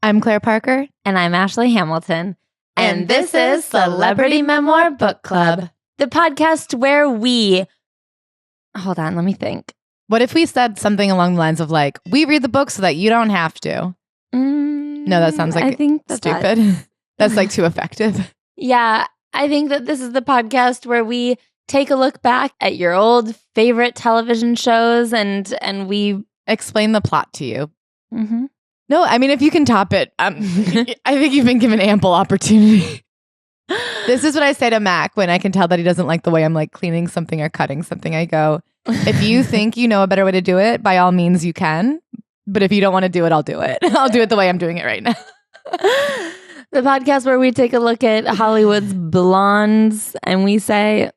I'm Claire Parker. And I'm Ashley Hamilton. And this is Celebrity Memoir Book Club, the podcast where we... Hold on, let me think. What if we said something along the lines of like, we read the book so that you don't have to? No, that sounds like I think stupid. That's like too effective. Yeah, I think that this is the podcast where we take a look back at your old favorite television shows and we explain the plot to you. Mm-hmm. No, I mean, if you can top it, I think you've been given ample opportunity. This is what I say to Mac when I can tell that he doesn't like the way I'm like cleaning something or cutting something. I go, if you think you know a better way to do it, by all means you can. But if you don't want to do it, I'll do it. I'll do it the way I'm doing it right now. The podcast where we take a look at Hollywood's blondes and we say,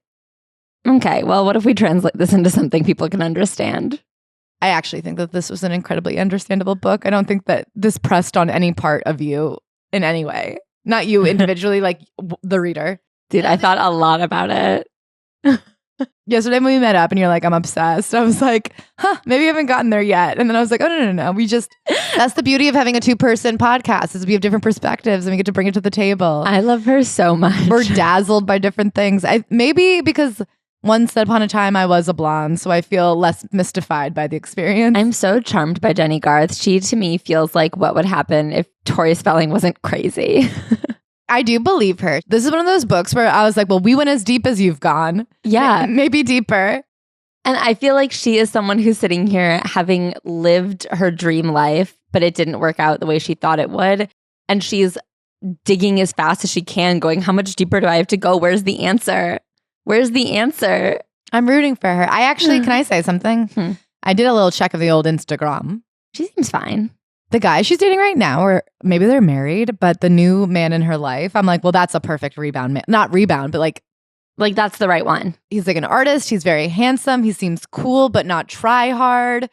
okay, well, what if we translate this into something people can understand? I actually think that this was an incredibly understandable book. I don't think that this pressed on any part of you in any way. Not you individually, like the reader. Dude, I thought a lot about it. Yesterday when we met up and you're like, I'm obsessed. I was like, maybe I haven't gotten there yet. And then I was like, oh, no. That's the beauty of having a 2-person podcast is we have different perspectives and we get to bring it to the table. I love her so much. We're dazzled by different things. Maybe because once upon a time I was a blonde, so I feel less mystified by the experience. I'm so charmed by Jennie Garth. She, to me, feels like what would happen if Tori Spelling wasn't crazy. I do believe her. This is one of those books where I was like, well, we went as deep as you've gone. Yeah. Maybe deeper. And I feel like she is someone who's sitting here having lived her dream life, but it didn't work out the way she thought it would. And she's digging as fast as she can, going, how much deeper do I have to go? Where's the answer? Where's the answer? I'm rooting for her. I actually, can I say something? I did a little check of the old Instagram. She seems fine. The guy she's dating right now, or maybe they're married, but the new man in her life, I'm like, well, that's a perfect rebound man. Not rebound, but like that's the right one. He's like an artist. He's very handsome. He seems cool, but not try hard.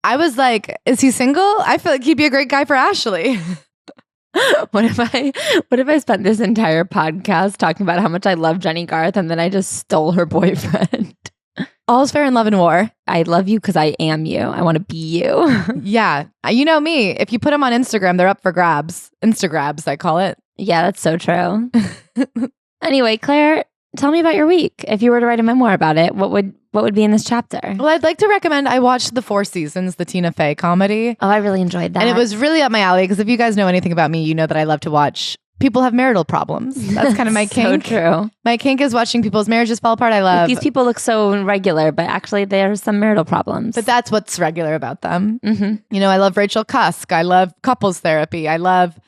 I was like, is he single? I feel like he'd be a great guy for Ashley. What if I spent this entire podcast talking about how much I love Jennie Garth and then I just stole her boyfriend? All's fair in love and war. I love you because I am you. I want to be you. Yeah. You know me. If you put them on Instagram, they're up for grabs. Instagrabs, I call it. Yeah, that's so true. Anyway, Claire, tell me about your week. If you were to write a memoir about it, what would be in this chapter? Well, I'd like to recommend, I watched The Four Seasons, the Tina Fey comedy. Oh, I really enjoyed that. And it was really up my alley because if you guys know anything about me, you know that I love to watch people have marital problems. That's kind of my kink. So true. My kink is watching people's marriages fall apart. I love. These people look so regular, but actually there's some marital problems. But that's what's regular about them. Mm-hmm. You know, I love Rachel Cusk. I love couples therapy. I love,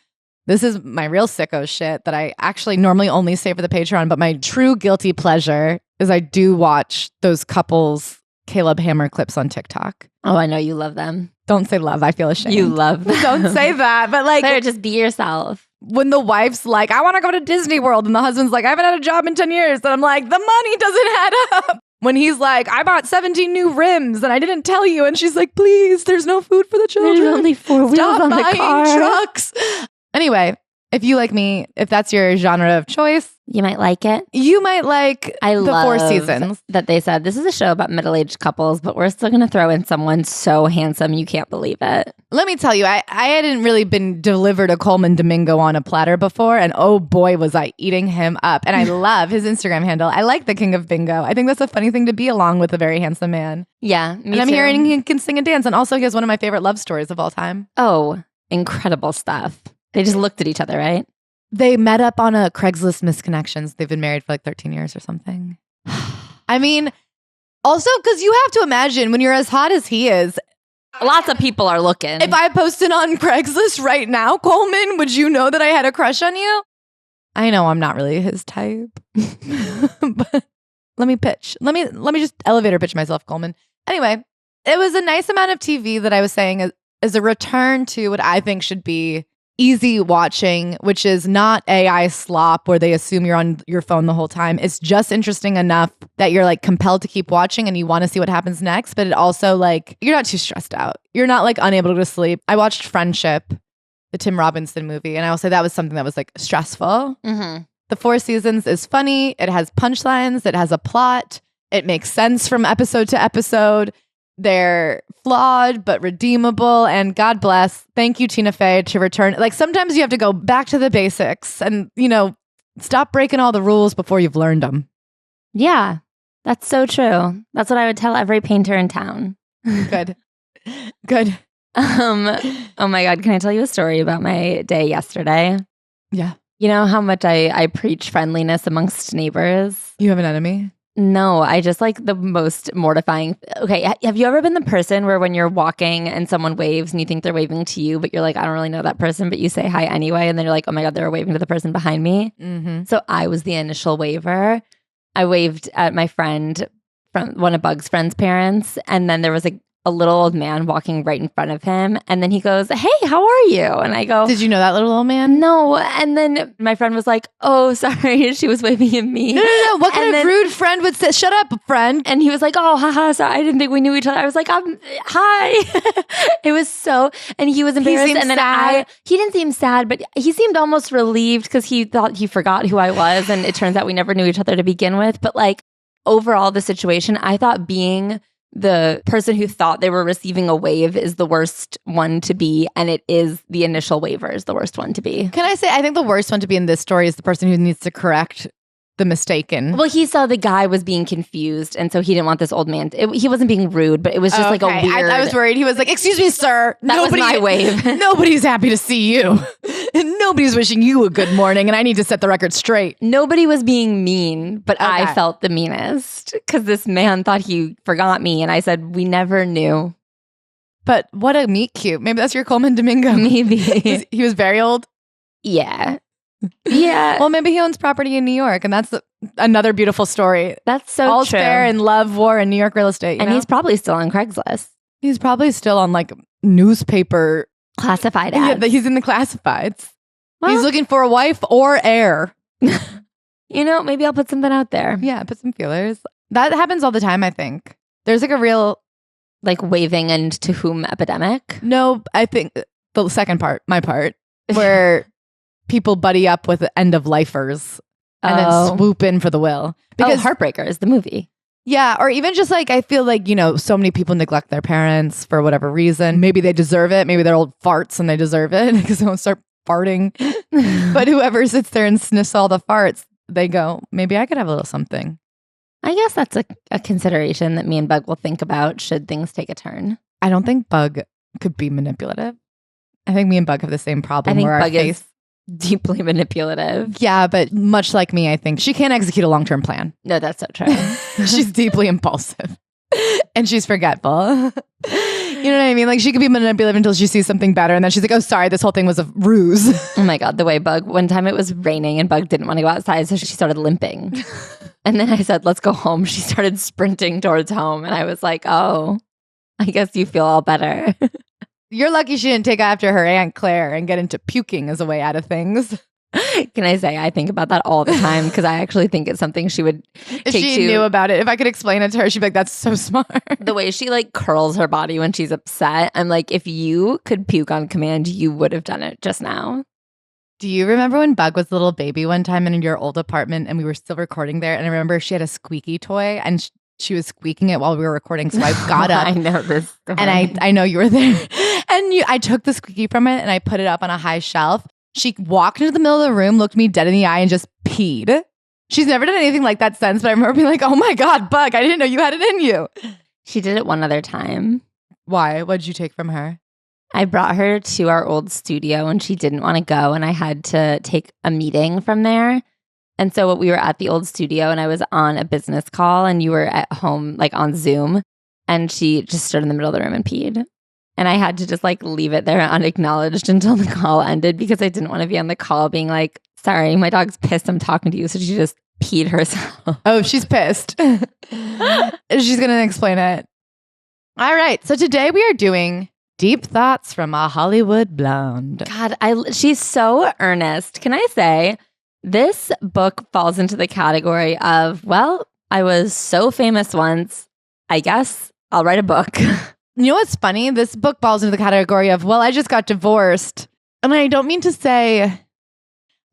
this is my real sicko shit that I actually normally only say for the Patreon, but my true guilty pleasure is I do watch those couples Caleb Hammer clips on TikTok. Oh, I know you love them. Don't say love. I feel ashamed. You love them. Don't say that. But like, Claire, just be yourself. When the wife's like, I want to go to Disney World, and the husband's like, I haven't had a job in 10 years. And I'm like, the money doesn't add up. When he's like, I bought 17 new rims and I didn't tell you. And she's like, please, there's no food for the children. There's only 4 wheels Stop on the buying car. trucks. Anyway, if you like me, if that's your genre of choice, you might like it. You might like The Four Seasons. That they said this is a show about middle-aged couples, but we're still going to throw in someone so handsome you can't believe it. Let me tell you, I hadn't really been delivered a Coleman Domingo on a platter before, and oh boy, was I eating him up. And I love his Instagram handle. I like the King of Bingo. I think that's a funny thing to be along with a very handsome man. Yeah, me and I'm too. hearing he can sing and dance, and also he has one of my favorite love stories of all time. Oh, incredible stuff. They just looked at each other, right? They met up on a Craigslist Misconnections. They've been married for like 13 years or something. I mean, also because you have to imagine when you're as hot as he is. Lots of people are looking. If I posted on Craigslist right now, Coleman, would you know that I had a crush on you? I know I'm not really his type. But let me pitch. Let me just elevator pitch myself, Coleman. Anyway, it was a nice amount of TV that I was saying is a return to what I think should be easy watching, which is not AI slop where they assume you're on your phone the whole time. It's just interesting enough that you're like compelled to keep watching and you want to see what happens next, but it also like you're not too stressed out. You're not like unable to go to sleep. I watched Friendship, the Tim Robinson movie, and I will say that was something that was like stressful. Mm-hmm. The Four Seasons is funny. It has punchlines. It has a plot. It makes sense from episode to episode. They're flawed but redeemable, and God bless. Thank you, Tina Fey, to return. Like sometimes you have to go back to the basics and, stop breaking all the rules before you've learned them. Yeah, that's so true. That's what I would tell every painter in town. Good. Oh my God, can I tell you a story about my day yesterday? Yeah. You know how much I preach friendliness amongst neighbors? You have an enemy? No, I just like the most mortifying. Okay, have you ever been the person where when you're walking and someone waves and you think they're waving to you, but you're like, I don't really know that person, but you say hi anyway, and then you're like, oh my God, they were waving to the person behind me? Mm-hmm. So I was the initial waver. I waved at my friend from one of Bug's friend's parents, and then there was a little old man walking right in front of him, and then he goes, hey, how are you? And I go, did you know that little old man? No. And then my friend was like, oh, sorry, she was waving at me. No. What kind of rude friend would say, shut up, friend? And he was like, oh, haha, sorry, I didn't think we knew each other. I was like, hi. It was so, and he was embarrassed. And then sad. He didn't seem sad, but he seemed almost relieved because he thought he forgot who I was. And it turns out we never knew each other to begin with. But like overall, the situation, I thought being the person who thought they were receiving a wave is the worst one to be, and it is the initial waiver is the worst one to be. Can I say, I think the worst one to be in this story is the person who needs to correct the mistaken. Well, he saw the guy was being confused, and so he didn't want this old man. He wasn't being rude, but it was just like a weird. I was worried. He was like, "Excuse me, sir. That was my wave. Nobody's happy to see you. Nobody's wishing you a good morning, and I need to set the record straight." Nobody was being mean, but I felt the meanest because this man thought he forgot me, and I said, "We never knew." But what a meet cute. Maybe that's your Coleman Domingo. Maybe he was very old. Yeah. Yeah. Well, maybe he owns property in New York, and that's another beautiful story. That's so All's true. fair in love, war, and New York real estate. And he's probably still on Craigslist. He's probably still on like newspaper classified ads. Yeah, he's in the classifieds. Well, he's looking for a wife or heir. Maybe I'll put something out there. Yeah, put some feelers. That happens all the time, I think. There's like a real like waving and to whom epidemic. No, I think the second part, my part, where people buddy up with end-of-lifers and then swoop in for the will. Because Heartbreakers, the movie. Yeah, or even just like, I feel like, so many people neglect their parents for whatever reason. Maybe they deserve it. Maybe they're old farts and they deserve it because they won't start farting. But whoever sits there and sniffs all the farts, they go, maybe I could have a little something. I guess that's a consideration that me and Bug will think about should things take a turn. I don't think Bug could be manipulative. I think me and Bug have the same problem. I think where Bug is deeply manipulative. Yeah, but much like me, I think she can't execute a long-term plan. No, that's so true. She's deeply impulsive and she's forgetful. You know what I mean? Like she could be manipulative until she sees something better. And then she's like, oh, sorry, this whole thing was a ruse. Oh my God, the way Bug, one time it was raining and Bug didn't want to go outside. So she started limping. And then I said, let's go home. She started sprinting towards home. And I was like, oh, I guess you feel all better. You're lucky she didn't take after her Aunt Claire and get into puking as a way out of things. Can I say I think about that all the time because I actually think it's something she would take if she knew about it. If I could explain it to her, she'd be like, that's so smart. The way she like curls her body when she's upset. I'm like, if you could puke on command, you would have done it just now. Do you remember when Bug was a little baby one time in your old apartment and we were still recording there? And I remember she had a squeaky toy and she was squeaking it while we were recording. So I got up. I know this. And I know you were there. And I took the squeaky from it and I put it up on a high shelf. She walked into the middle of the room, looked me dead in the eye, and just peed. She's never done anything like that since, but I remember being like, oh my God, Bug, I didn't know you had it in you. She did it one other time. Why? What did you take from her? I brought her to our old studio and she didn't want to go, and I had to take a meeting from there. And so we were at the old studio and I was on a business call and you were at home, like on Zoom, and she just stood in the middle of the room and peed. And I had to just like leave it there unacknowledged until the call ended because I didn't want to be on the call being like, sorry, my dog's pissed, I'm talking to you. So she just peed herself. Oh, she's pissed. She's going to explain it. All right. So today we are doing Deep Thoughts from a Hollywood Blonde. God, she's so earnest. Can I say this book falls into the category of, well, I was so famous once, I guess I'll write a book. You know what's funny? This book falls into the category of, well, I just got divorced. And I don't mean to say,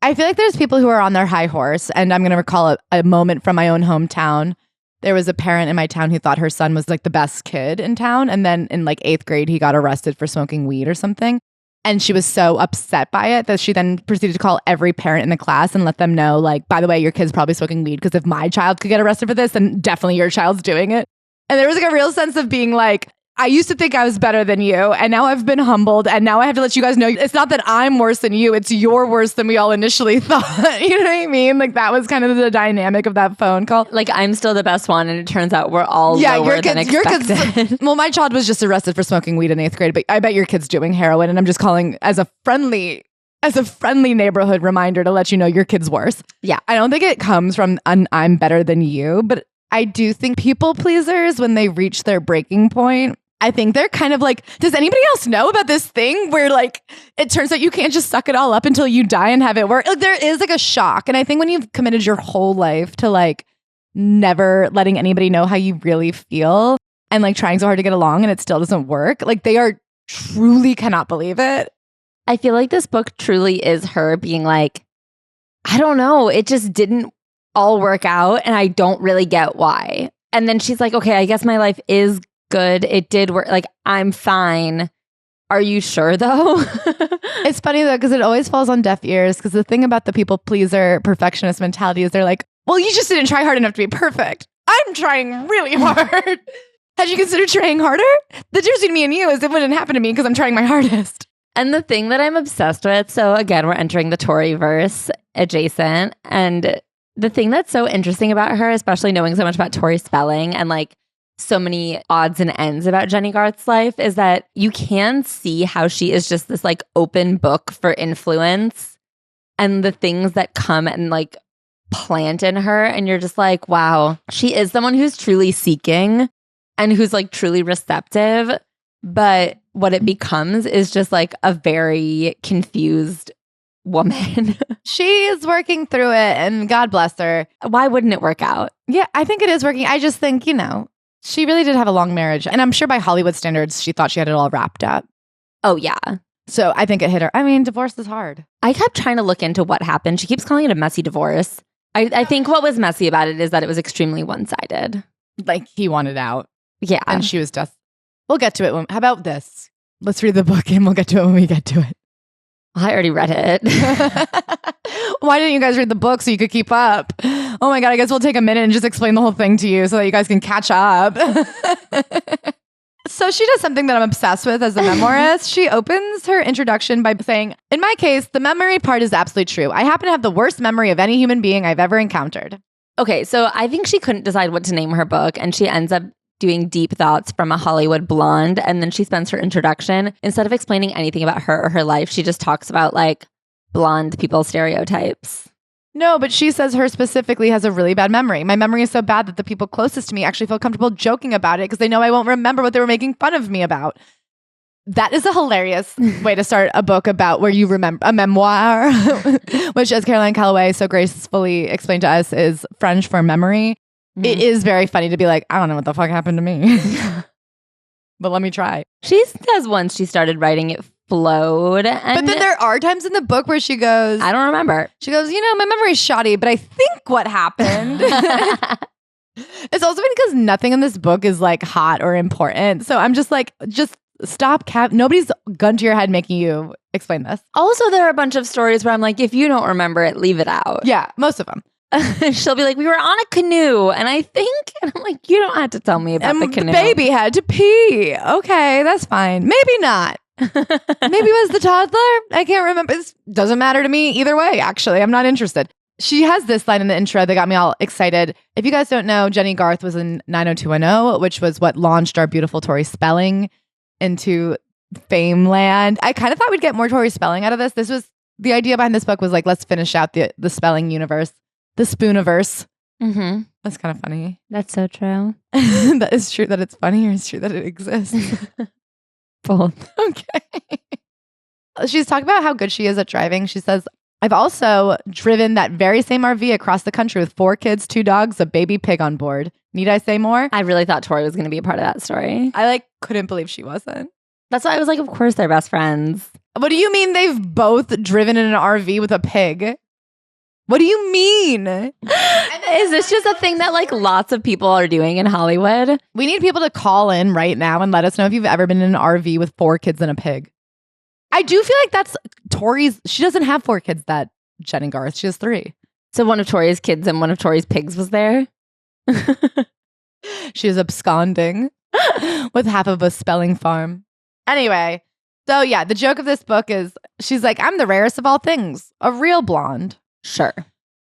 I feel like there's people who are on their high horse. And I'm going to recall a moment from my own hometown there was a parent in my town who thought her son was like the best kid in town. And then in like 8th grade, he got arrested for smoking weed or something. And she was so upset by it that she then proceeded to call every parent in the class and let them know, like, by the way, your kid's probably smoking weed, because if my child could get arrested for this, then definitely your child's doing it. And there was like a real sense of being like, I used to think I was better than you, and now I've been humbled, and now I have to let you guys know it's not that I'm worse than you, it's you're worse than we all initially thought. You know what I mean? Like, that was kind of the dynamic of that phone call. Like, I'm still the best one, and it turns out we're all lower than expected. Well, my child was just arrested for smoking weed in 8th grade, but I bet your kid's doing heroin, and I'm just calling as a friendly neighborhood reminder to let you know your kid's worse. Yeah. I don't think it comes from an I'm better than you, but I do think people pleasers, when they reach their breaking point, I think they're kind of like, does anybody else know about this thing where like it turns out you can't just suck it all up until you die and have it work? Like, there is like a shock. And I think when you've committed your whole life to like never letting anybody know how you really feel and like trying so hard to get along and it still doesn't work, like they are truly cannot believe it. I feel like this book truly is her being like, I don't know, it just didn't all work out and I don't really get why. And then she's like, okay, I guess my life is good. It did work. Like, I'm fine. Are you sure though? It's funny though, because it always falls on deaf ears. Because the thing about the people pleaser perfectionist mentality is they're like, well, you just didn't try hard enough to be perfect. I'm trying really hard. Had you considered trying harder? The difference between me and you is it wouldn't happen to me because I'm trying my hardest. And the thing that I'm obsessed with, so again, we're entering the Tori verse adjacent. And the thing that's so interesting about her, especially knowing so much about Tori Spelling and like so many odds and ends about Jennie Garth's life, is that you can see how she is just this like open book for influence and the things that come and like plant in her. And you're just like, wow, she is someone who's truly seeking and who's like truly receptive. But what it becomes is just like a very confused woman. She is working through it, and God bless her. Why wouldn't it work out? Yeah, I think it is working. I just think, she really did have a long marriage. And I'm sure by Hollywood standards, she thought she had it all wrapped up. Oh, yeah. So I think it hit her. I mean, divorce is hard. I kept trying to look into what happened. She keeps calling it a messy divorce. I think what was messy about it is that it was extremely one-sided. Like, he wanted out. Yeah. And she was just, we'll get to it. How about this? Let's read the book and we'll get to it when we get to it. I already read it. Why didn't you guys read the book so you could keep up? Oh my God, I guess we'll take a minute and just explain the whole thing to you so that you guys can catch up. So she does something that I'm obsessed with as a memoirist. She opens her introduction by saying, in my case, the memory part is absolutely true. I happen to have the worst memory of any human being I've ever encountered. Okay, so I think she couldn't decide what to name her book, and she ends up doing deep thoughts from a Hollywood blonde. And then she spends her introduction, instead of explaining anything about her or her life, she just talks about like blonde people stereotypes. No, but she says her specifically has a really bad memory. My memory is so bad that the people closest to me actually feel comfortable joking about it because they know I won't remember what they were making fun of me about. That is a hilarious way to start a book about where you remember a memoir, which, as Caroline Calloway so gracefully explained to us, is French for memory. Mm-hmm. It is very funny to be like, I don't know what the fuck happened to me, but let me try. She says once she started writing, it flowed. But then there are times in the book where she goes, I don't remember. She goes, my memory's shoddy, but I think what happened. It's also because nothing in this book is like hot or important. So I'm just like, stop. Nobody's gun to your head making you explain this. Also, there are a bunch of stories where I'm like, if you don't remember it, leave it out. Yeah, most of them. She'll be like, we were on a canoe, and I think, and I'm like, you don't have to tell me about the canoe. The baby had to pee. Okay, that's fine. Maybe not. Maybe it was the toddler. I can't remember. It doesn't matter to me either way, actually. I'm not interested. She has this line in the intro that got me all excited. If you guys don't know, Jennie Garth was in 90210, which was what launched our beautiful Tori Spelling into fame land. I kind of thought we'd get more Tori Spelling out of this. This was the idea behind this book was like, let's finish out the Spelling universe, the Spooniverse. Mm-hmm. That's kind of funny. That's so true. That is true that it's funny, or it's true that it exists. Both. Okay. She's talking about how good she is at driving. She says, I've also driven that very same RV across the country with 4 kids, 2 dogs, a baby pig on board. Need I say more? I really thought Tori was going to be a part of that story. I couldn't believe she wasn't. That's why I was like, of course they're best friends. What do you mean they've both driven in an RV with a pig? What do you mean? Is this just a thing that like lots of people are doing in Hollywood? We need people to call in right now and let us know if you've ever been in an RV with 4 kids and a pig. I do feel like that's Tori's. She doesn't have 4 kids, that Jennie Garth. She has 3. So one of Tori's kids and one of Tori's pigs was there? She is absconding with half of a Spelling farm. Anyway, so yeah, the joke of this book is she's like, I'm the rarest of all things, a real blonde. Sure.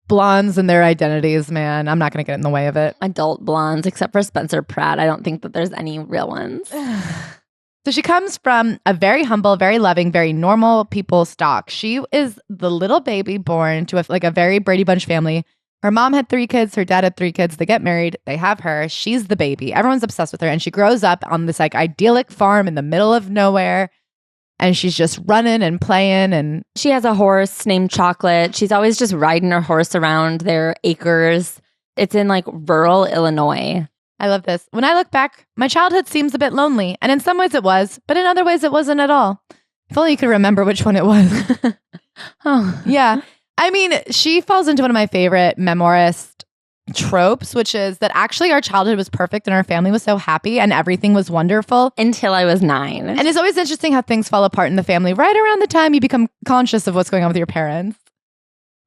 Blondes and their identities, man. I'm not going to get in the way of it. Adult blondes, except for Spencer Pratt. I don't think that there's any real ones. So she comes from a very humble, very loving, very normal people stock. She is the little baby born to a very Brady Bunch family. Her mom had 3 kids. Her dad had 3 kids. They get married. They have her. She's the baby. Everyone's obsessed with her. And she grows up on this like idyllic farm in the middle of nowhere. And she's just running and playing. And she has a horse named Chocolate. She's always just riding her horse around their acres. It's in like rural Illinois. I love this. When I look back, my childhood seems a bit lonely. And in some ways it was, but in other ways it wasn't at all. If only you could remember which one it was. Oh, yeah. I mean, she falls into one of my favorite memoirist tropes, which is that actually our childhood was perfect and our family was so happy and everything was wonderful. Until I was 9. And it's always interesting how things fall apart in the family right around the time you become conscious of what's going on with your parents.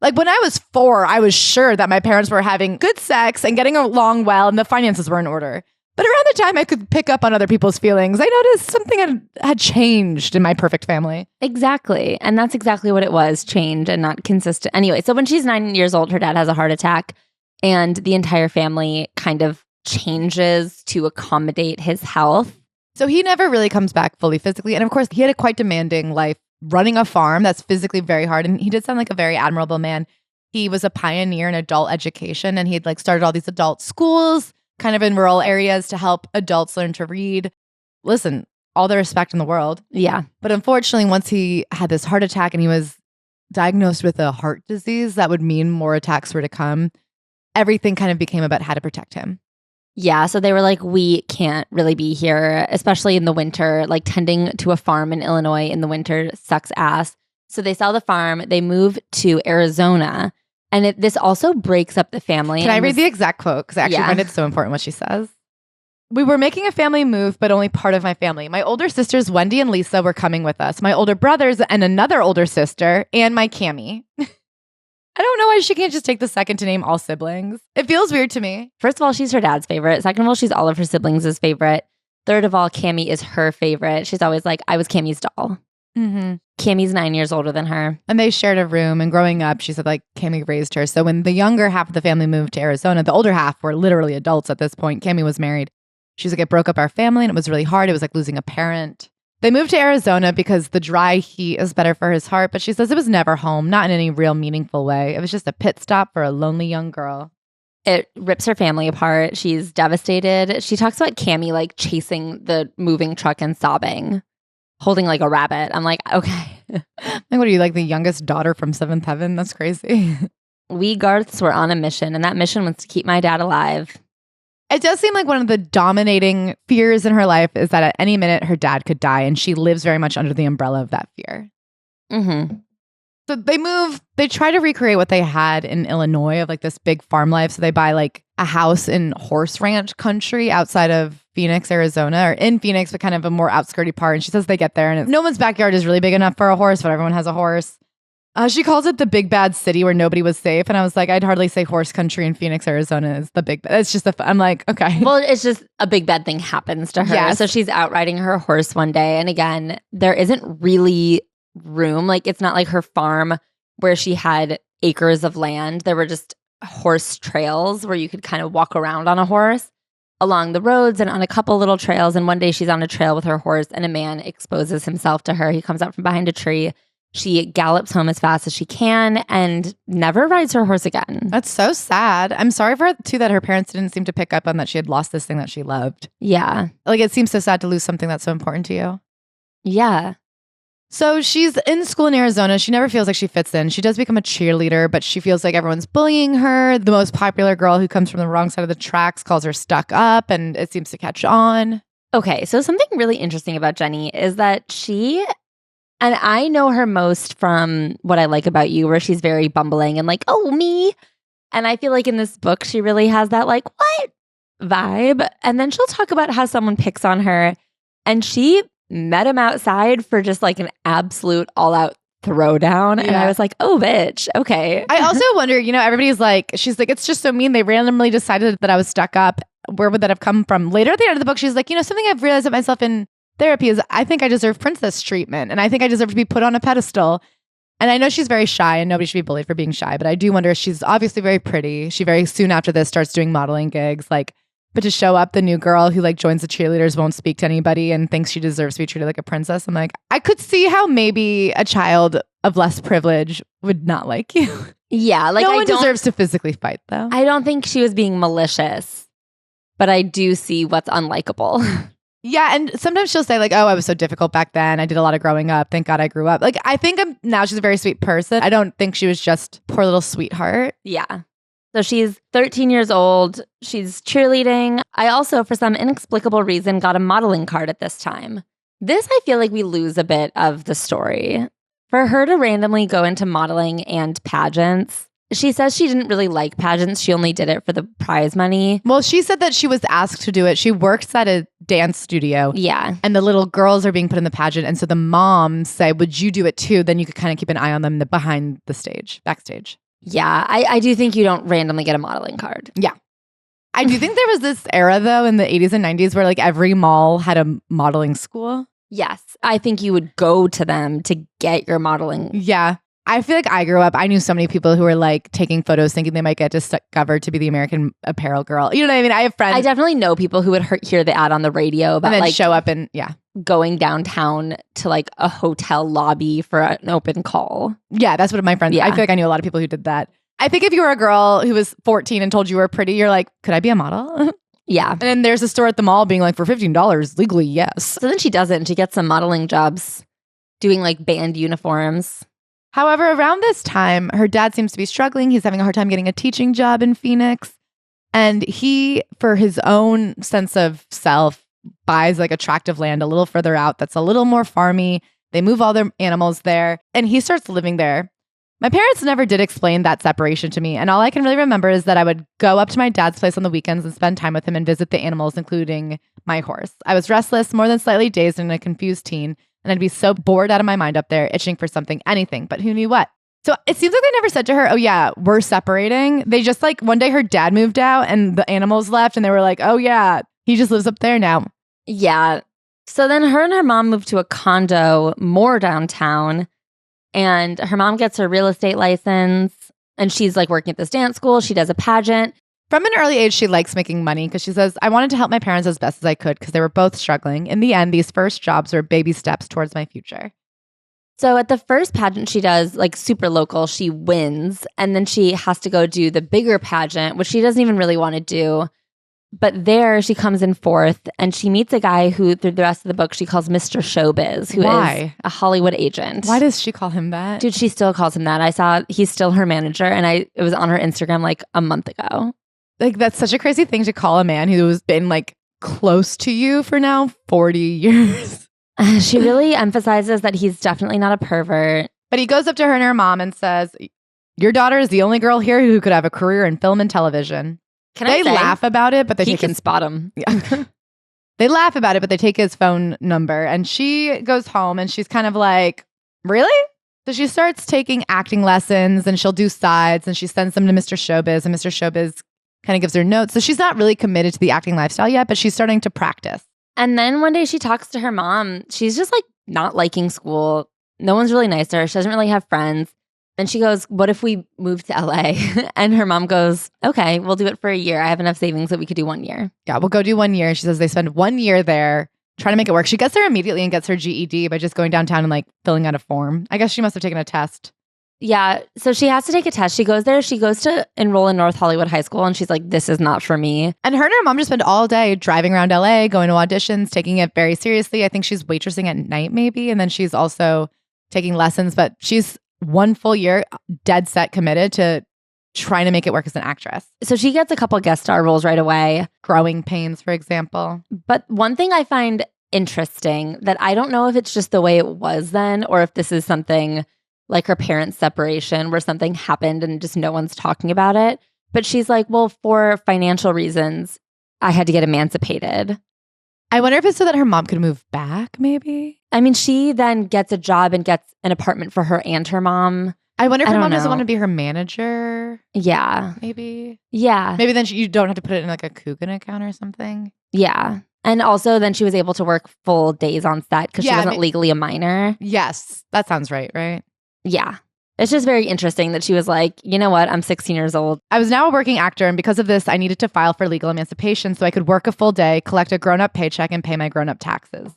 Like when I was 4, I was sure that my parents were having good sex and getting along well and the finances were in order. But around the time I could pick up on other people's feelings, I noticed something had changed in my perfect family. Exactly. And that's exactly what it was, change and not consistent. Anyway, so when she's 9 years old, her dad has a heart attack and the entire family kind of changes to accommodate his health. So he never really comes back fully physically. And of course, he had a quite demanding life running a farm that's physically very hard. And he did sound like a very admirable man. He was a pioneer in adult education and he'd like started all these adult schools kind of in rural areas to help adults learn to read. Listen, all the respect in the world. Yeah. But unfortunately, once he had this heart attack and he was diagnosed with a heart disease, that would mean more attacks were to come. Everything kind of became about how to protect him. Yeah. So they were like, we can't really be here, especially in the winter. Like tending to a farm in Illinois in the winter sucks ass. So they sell the farm. They move to Arizona. And this also breaks up the family. Can I read the exact quote? Because I actually find it so important what she says. We were making a family move, but only part of my family. My older sisters, Wendy and Lisa, were coming with us. My older brothers and another older sister, and my Cammie. I don't know why she can't just take the second to name all siblings. It feels weird to me. First of all, she's her dad's favorite. Second of all, she's all of her siblings' favorite. Third of all, Cammie is her favorite. She's always like, I was Cammie's doll. Mm-hmm. Cammie's 9 years older than her. And they shared a room. And growing up, she said like Cammie raised her. So when the younger half of the family moved to Arizona, the older half were literally adults at this point. Cammie was married. She's like, it broke up our family and it was really hard. It was like losing a parent. They moved to Arizona because the dry heat is better for his heart. But she says it was never home, not in any real meaningful way. It was just a pit stop for a lonely young girl. It rips her family apart. She's devastated. She talks about Cammie like chasing the moving truck and sobbing, holding like a rabbit. I'm like, okay. Like, what are you, like the youngest daughter from Seventh Heaven? That's crazy. We Garths were on a mission, and that mission was to keep my dad alive. It does seem like one of the dominating fears in her life is that at any minute her dad could die, and she lives very much under the umbrella of that fear. Mm-hmm. So they try to recreate what they had in Illinois of like this big farm life. So they buy like a house in horse ranch country outside of Phoenix, Arizona, or in Phoenix, but kind of a more outskirty part. And she says they get there and no one's backyard is really big enough for a horse, but everyone has a horse. She calls it the big bad city where nobody was safe. And I was like, I'd hardly say horse country in Phoenix, Arizona is the big bad. It's just I'm like, okay. Well, it's just a big bad thing happens to her. Yes. So she's out riding her horse one day. And again, there isn't really room. Like it's not like her farm where she had acres of land. There were just horse trails where you could kind of walk around on a horse along the roads and on a couple little trails. And one day she's on a trail with her horse and a man exposes himself to her. He comes out from behind a tree. She gallops home as fast as she can and never rides her horse again. That's so sad. I'm sorry for her too that her parents didn't seem to pick up on that she had lost this thing that she loved. Yeah. Like it seems so sad to lose something that's so important to you. Yeah. So she's in school in Arizona. She never feels like she fits in. She does become a cheerleader, but she feels like everyone's bullying her. The most popular girl who comes from the wrong side of the tracks calls her stuck up, and it seems to catch on. Okay, so something really interesting about Jennie is that she And I know her most from What I Like About You, where she's very bumbling and like, oh, me. And I feel like in this book, she really has that like, what vibe. And then she'll talk about how someone picks on her. And she met him outside for just like an absolute all out throwdown. And I was like, oh, bitch. Okay. I also wonder, everybody's like, she's like, it's just so mean. They randomly decided that I was stuck up. Where would that have come from? Later at the end of the book, she's like, something I've realized about myself in therapy is I think I deserve princess treatment. And I think I deserve to be put on a pedestal. And I know she's very shy and nobody should be bullied for being shy. But I do wonder, she's obviously very pretty. She very soon after this starts doing modeling gigs. But to show up the new girl who joins the cheerleaders, won't speak to anybody and thinks she deserves to be treated like a princess. I'm like, I could see how maybe a child of less privilege would not like you. Yeah. No one deserves to physically fight though. I don't think she was being malicious, but I do see what's unlikable. Yeah. And sometimes she'll say oh, I was so difficult back then. I did a lot of growing up. Thank God I grew up. I think now she's a very sweet person. I don't think she was just poor little sweetheart. Yeah. So she's 13 years old. She's cheerleading. I also, for some inexplicable reason, got a modeling card at this time. This, I feel like we lose a bit of the story. For her to randomly go into modeling and pageants, she says she didn't really like pageants. She only did it for the prize money. Well, she said that she was asked to do it. She works at a dance studio. Yeah. And the little girls are being put in the pageant. And so the moms say, would you do it too? Then you could kind of keep an eye on them behind the stage, backstage. Yeah, I do think you don't randomly get a modeling card. Yeah. I do think there was this era, though, in the 80s and 90s where every mall had a modeling school. Yes. I think you would go to them to get your modeling. Yeah. I feel like I grew up, I knew so many people who were taking photos thinking they might get discovered to be the American Apparel girl. You know what I mean? I have friends. I definitely know people who would hear the ad on the radio about and then show up and, going downtown to a hotel lobby for an open call. Yeah, that's what my friends, I feel like I knew a lot of people who did that. I think if you were a girl who was 14 and told you were pretty, you're like, could I be a model? Yeah. And then there's a store at the mall being for $15, legally, yes. So then she does it and she gets some modeling jobs doing band uniforms. However, around this time, her dad seems to be struggling. He's having a hard time getting a teaching job in Phoenix. And he, for his own sense of self, buys a tract of land a little further out that's a little more farmy. They move all their animals there and he starts living there. My parents never did explain that separation to me. And all I can really remember is that I would go up to my dad's place on the weekends and spend time with him and visit the animals, including my horse. I was restless, more than slightly dazed and a confused teen. And I'd be so bored out of my mind up there, itching for something, anything, but who knew what? So it seems like they never said to her, oh yeah, we're separating. They just one day her dad moved out and the animals left and they were like, oh yeah, he just lives up there now. Yeah. So then her and her mom moved to a condo more downtown and her mom gets her real estate license and she's working at this dance school. She does a pageant. From an early age, she likes making money because she says, I wanted to help my parents as best as I could because they were both struggling. In the end, these first jobs were baby steps towards my future. So at the first pageant she does, super local, she wins. And then she has to go do the bigger pageant, which she doesn't even really want to do. But there she comes in fourth and she meets a guy who through the rest of the book she calls Mr. Showbiz, who is a Hollywood agent. Why does she call him that? Dude, she still calls him that. I saw he's still her manager and it was on her Instagram a month ago. That's such a crazy thing to call a man who's been close to you for now 40 years. She really emphasizes that he's definitely not a pervert. But he goes up to her and her mom and says, your daughter is the only girl here who could have a career in film and television. They laugh about it, but they can spot him. Yeah. They laugh about it, but they take his phone number. And she goes home and she's kind of like, really? So she starts taking acting lessons and she'll do sides and she sends them to Mr. Showbiz and Mr. Showbiz kind of gives her notes. So she's not really committed to the acting lifestyle yet, but she's starting to practice. And then one day she talks to her mom. She's just not liking school. No one's really nice to her. She doesn't really have friends. And she goes, what if we move to LA? And her mom goes, okay, we'll do it for a year. I have enough savings that we could do 1 year. Yeah, we'll go do 1 year. She says they spend 1 year there trying to make it work. She gets there immediately and gets her GED by just going downtown and filling out a form. I guess she must have taken a test. Yeah. So she has to take a test. She goes there. She goes to enroll in North Hollywood High School. And she's like, this is not for me. And her mom just spent all day driving around LA, going to auditions, taking it very seriously. I think she's waitressing at night maybe. And then she's also taking lessons. But she's 1 full year dead set committed to trying to make it work as an actress. So she gets a couple guest star roles right away. Growing Pains, for example. But one thing I find interesting that I don't know if it's just the way it was then or if this is something like her parents' separation where something happened and just no one's talking about it. But she's like, well, for financial reasons, I had to get emancipated. I wonder if it's so that her mom could move back, maybe? I mean, she then gets a job and gets an apartment for her and her mom. I wonder if her mom doesn't want to be her manager. Yeah. Maybe. Yeah. Maybe then you don't have to put it in like a Coogan account or something. Yeah. And also then she was able to work full days on set because she wasn't legally a minor. Yes. That sounds right? Yeah. It's just very interesting that she was like, you know what? I'm 16 years old. I was now a working actor, and because of this, I needed to file for legal emancipation so I could work a full day, collect a grown-up paycheck, and pay my grown-up taxes.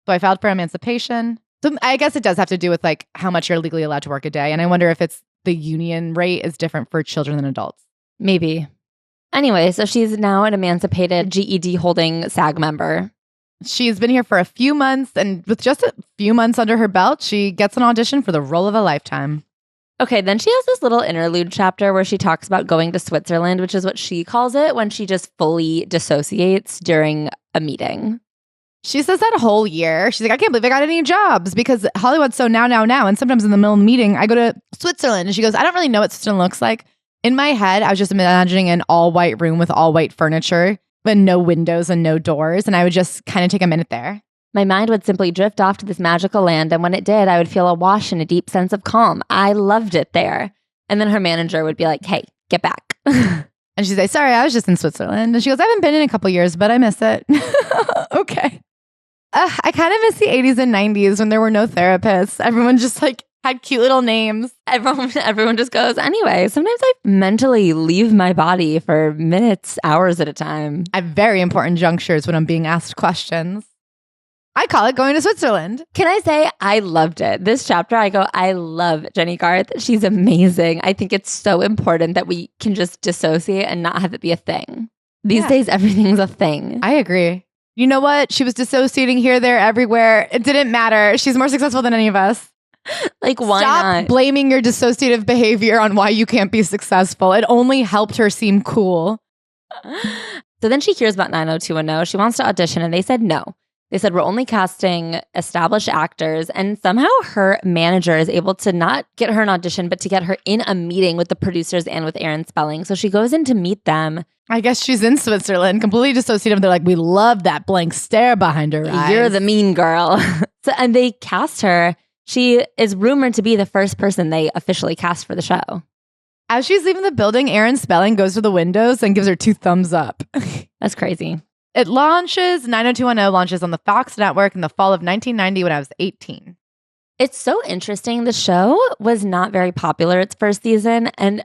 So I filed for emancipation. So I guess it does have to do with like how much you're legally allowed to work a day. And I wonder if it's the union rate is different for children than adults. Maybe. Anyway, so she's now an emancipated GED holding SAG member. She's been here for a few months, and with just a few months under her belt, she gets an audition for the role of a lifetime. Okay, then she has this little interlude chapter where she talks about going to Switzerland, which is what she calls it when she just fully dissociates during a meeting. She says that whole year, she's like, I can't believe I got any jobs because Hollywood's so now. And sometimes in the middle of the meeting, I go to Switzerland. And she goes, I don't really know what Switzerland looks like. In my head, I was just imagining an all white room with all white furniture, but no windows and no doors. And I would just kind of take a minute there. My mind would simply drift off to this magical land. And when it did, I would feel awash in a deep sense of calm. I loved it there. And then her manager would be like, hey, get back. And she'd say, sorry, I was just in Switzerland. And she goes, I haven't been in a couple years, but I miss it. Okay. I kind of miss the 80s and 90s when there were no therapists. Everyone just like had cute little names. Everyone just goes, anyway, sometimes I mentally leave my body for minutes, hours at a time. At very important junctures when I'm being asked questions. I call it going to Switzerland. Can I say I loved it? This chapter, I go, I love Jennie Garth. She's amazing. I think it's so important that we can just dissociate and not have it be a thing. These days, everything's a thing. I agree. You know what? She was dissociating here, there, everywhere. It didn't matter. She's more successful than any of us. Like, why Stop not? blaming your dissociative behavior on why you can't be successful. It only helped her seem cool. So then she hears about 90210. She wants to audition, and they said no. They said, we're only casting established actors. And somehow her manager is able to not get her an audition, but to get her in a meeting with the producers and with Tori Spelling. So she goes in to meet them. I guess she's in Switzerland, completely dissociative. They're like, we love that blank stare behind her eyes. You're the mean girl. And they cast her. She is rumored to be the first person they officially cast for the show. As she's leaving the building, Tori Spelling goes to the windows and gives her 2 thumbs up. That's crazy. It launches, 90210 launches on the Fox network in the fall of 1990 when I was 18. It's so interesting. The show was not very popular its first season. And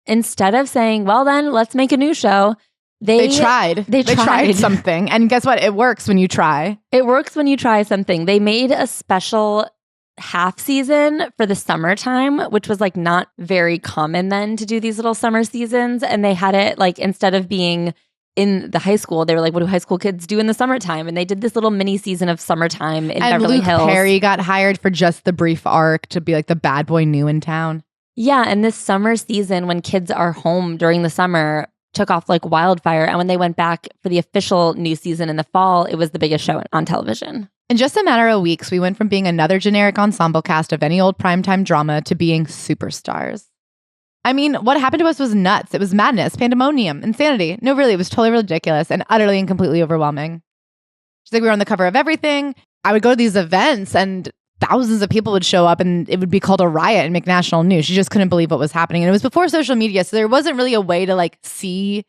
instead of saying, well, then let's make a new show, they tried. They tried something. And guess what? It works when you try. It works when you try something. They made a special half season for the summertime, which was like not very common then to do these little summer seasons. And they had it like, instead of being in the high school, they were like, what do high school kids do in the summertime? And they did this little mini season of summertime in Beverly Hills. And Perry got hired for just the brief arc to be like the bad boy new in town. Yeah, and this summer season when kids are home during the summer took off like wildfire. And when they went back for the official new season in the fall, it was the biggest show on television. In just a matter of weeks, we went from being another generic ensemble cast of any old primetime drama to being superstars. I mean, what happened to us was nuts. It was madness, pandemonium, insanity. No, really, it was totally ridiculous and utterly and completely overwhelming. She's like, we were on the cover of everything. I would go to these events and thousands of people would show up and it would be called a riot and make national news. She just couldn't believe what was happening. And it was before social media, so there wasn't really a way to like see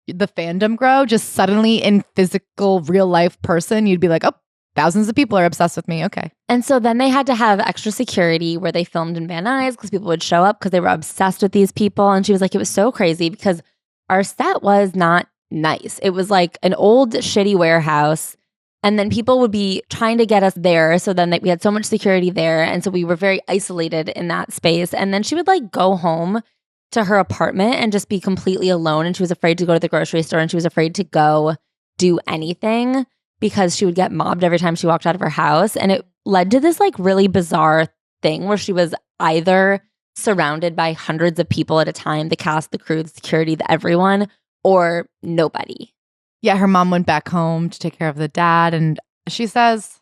the fandom grow. Just suddenly in physical, real life person, you'd be like, oh, thousands of people are obsessed with me. Okay. And so then they had to have extra security where they filmed in Van Nuys because people would show up because they were obsessed with these people. And she was like, it was so crazy because our set was not nice. It was like an old shitty warehouse. And then people would be trying to get us there. So then we had so much security there. And so we were very isolated in that space. And then she would like go home to her apartment and just be completely alone. And she was afraid to go to the grocery store and she was afraid to go do anything because she would get mobbed every time she walked out of her house. And it led to this like really bizarre thing where she was either surrounded by hundreds of people at a time, the cast, the crew, the security, the everyone, or nobody. Yeah, her mom went back home to take care of the dad. And She says,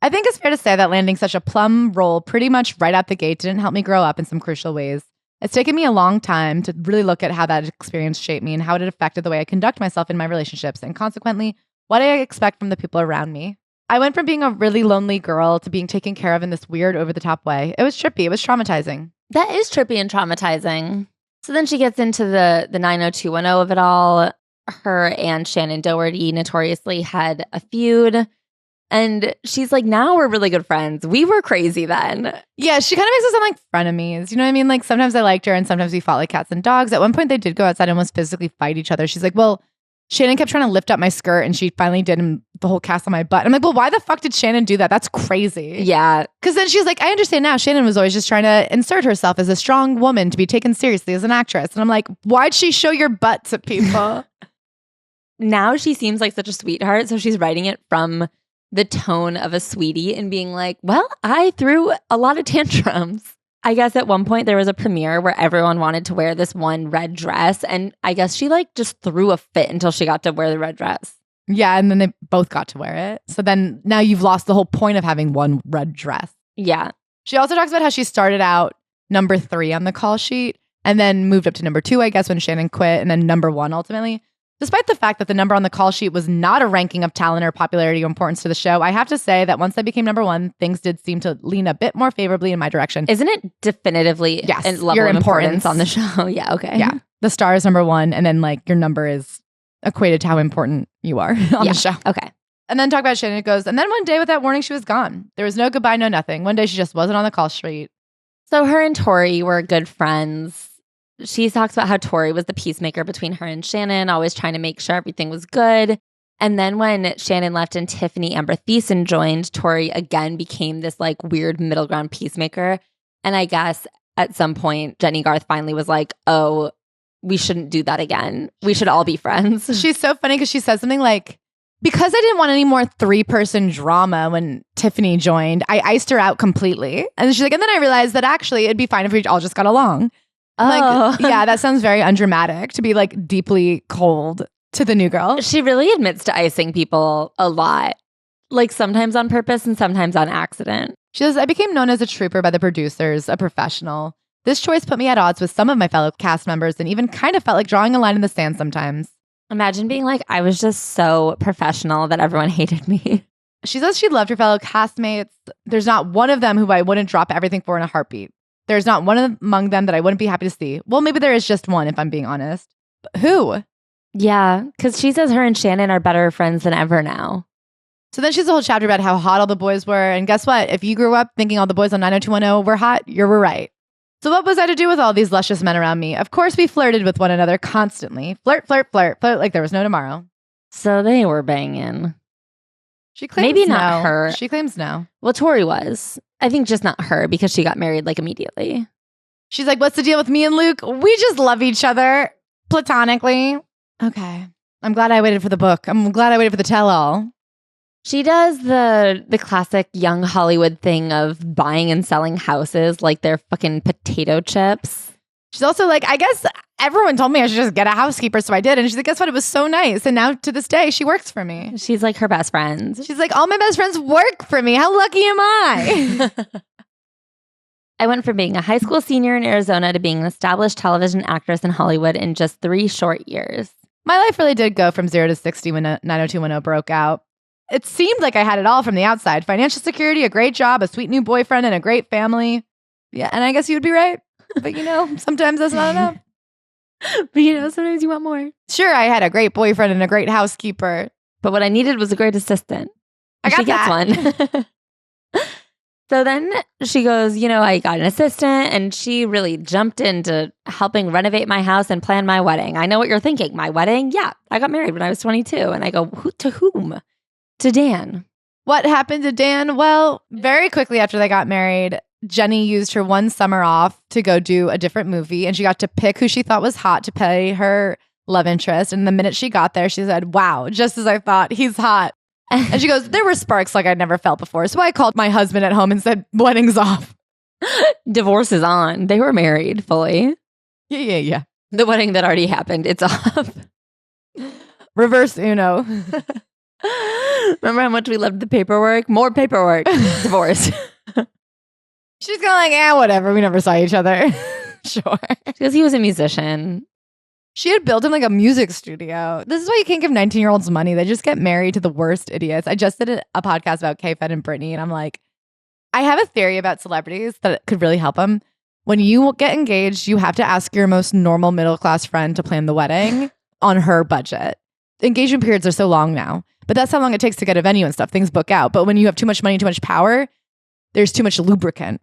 I think it's fair to say that landing such a plum role pretty much right out the gate didn't help me grow up in some crucial ways. It's taken me a long time to really look at how that experience shaped me and how it affected the way I conduct myself in my relationships and consequently what I expect from the people around me. I went from being a really lonely girl to being taken care of in this weird over-the-top way. It was trippy. It was traumatizing. That is trippy and traumatizing. So then she gets into the 90210 of it all. Her and Shannon Doherty notoriously had a feud. And she's like, now we're really good friends. We were crazy then. Yeah, she kind of makes us sound like frenemies. You know what I mean? Like sometimes I liked her and sometimes we fought like cats and dogs. At one point they did go outside and almost physically fight each other. She's like, well, Shannon kept trying to lift up my skirt and she finally did the whole cast on my butt. I'm like, well, why the fuck did Shannon do that? That's crazy. Yeah. Because then she's like, I understand now. Shannon was always just trying to insert herself as a strong woman to be taken seriously as an actress. And I'm like, why'd she show your butt to people? Now she seems like such a sweetheart. So she's writing it from the tone of a sweetie and being like, well, I threw a lot of tantrums. I guess at one point there was a premiere where everyone wanted to wear this one red dress. And I guess she like just threw a fit until she got to wear the red dress. Yeah. And then they both got to wear it. So then now you've lost the whole point of having one red dress. Yeah. She also talks about how she started out number 3 on the call sheet and then moved up to number 2, I guess, when Shannon quit, and then number 1 ultimately. Despite the fact that the number on the call sheet was not a ranking of talent or popularity or importance to the show, I have to say that once I became number 1, things did seem to lean a bit more favorably in my direction. Isn't it definitively yes, a level your of importance on the show? Yeah, okay. Yeah. The star is number 1, and then like your number is equated to how important you are on the show. Okay. And then talk about Shannon. It goes, and then one day without warning, she was gone. There was no goodbye, no nothing. One day she just wasn't on the call sheet. So her and Tori were good friends. She talks about how Tori was the peacemaker between her and Shannon, always trying to make sure everything was good. And then when Shannon left and Tiffany Amber Thiessen joined, Tori again became this like weird middle ground peacemaker. And I guess at some point, Jennie Garth finally was like, oh, we shouldn't do that again. We should all be friends. She's so funny because she says something like, because I didn't want any more 3-person drama when Tiffany joined, I iced her out completely. And she's like, and then I realized that actually it'd be fine if we all just got along. Like, yeah, that sounds very undramatic to be like deeply cold to the new girl. She really admits to icing people a lot, like sometimes on purpose and sometimes on accident. She says, I became known as a trooper by the producers, a professional. This choice put me at odds with some of my fellow cast members and even kind of felt like drawing a line in the sand sometimes. Imagine being like, I was just so professional that everyone hated me. She says she loved her fellow castmates. There's not one of them who I wouldn't drop everything for in a heartbeat. There's not one among them that I wouldn't be happy to see. Well, maybe there is just one, if I'm being honest. But who? Yeah, because she says her and Shannon are better friends than ever now. So then she has a whole chapter about how hot all the boys were. And guess what? If you grew up thinking all the boys on 90210 were hot, you were right. So what was I to do with all these luscious men around me? Of course, we flirted with one another constantly. Flirt, flirt, flirt, flirt like there was no tomorrow. So they were banging. She claims maybe no. not her. She claims no. Well, Tori was. I think just not her because she got married like immediately. She's like, what's the deal with me and Luke? We just love each other platonically. Okay. I'm glad I waited for the book. I'm glad I waited for the tell-all. She does the classic young Hollywood thing of buying and selling houses like they're fucking potato chips. She's also like, I guess everyone told me I should just get a housekeeper, so I did. And she's like, guess what? It was so nice. And now to this day, she works for me. She's like her best friends. She's like, all my best friends work for me. How lucky am I? I went from being a high school senior in Arizona to being an established television actress in Hollywood in just 3 short years. My life really did go from 0 to 60 when 90210 broke out. It seemed like I had it all from the outside. Financial security, a great job, a sweet new boyfriend, and a great family. Yeah, and I guess you'd be right. But sometimes that's not enough. But sometimes you want more. Sure, I had a great boyfriend and a great housekeeper. But what I needed was a great assistant. She gets one. So then she goes, I got an assistant and she really jumped into helping renovate my house and plan my wedding. I know what you're thinking. My wedding? Yeah, I got married when I was 22. And I go, to whom? To Dan. What happened to Dan? Well, very quickly after they got married, Jennie used her one summer off to go do a different movie. And she got to pick who she thought was hot to play her love interest. And the minute she got there, she said, wow, just as I thought, he's hot. And she goes, there were sparks like I'd never felt before. So I called my husband at home and said, wedding's off. Divorce is on. They were married fully. Yeah. The wedding that already happened, it's off. Reverse Uno. Remember how much we loved the paperwork? More paperwork. Divorce. She's kind of like, whatever. We never saw each other. Sure. Because he was a musician. She had built him like a music studio. This is why you can't give 19-year-olds money. They just get married to the worst idiots. I just did a podcast about K-Fed and Britney, and I'm like, I have a theory about celebrities that could really help them. When you get engaged, you have to ask your most normal middle-class friend to plan the wedding on her budget. Engagement periods are so long now, but that's how long it takes to get a venue and stuff. Things book out. But when you have too much money, too much power, there's too much lubricant.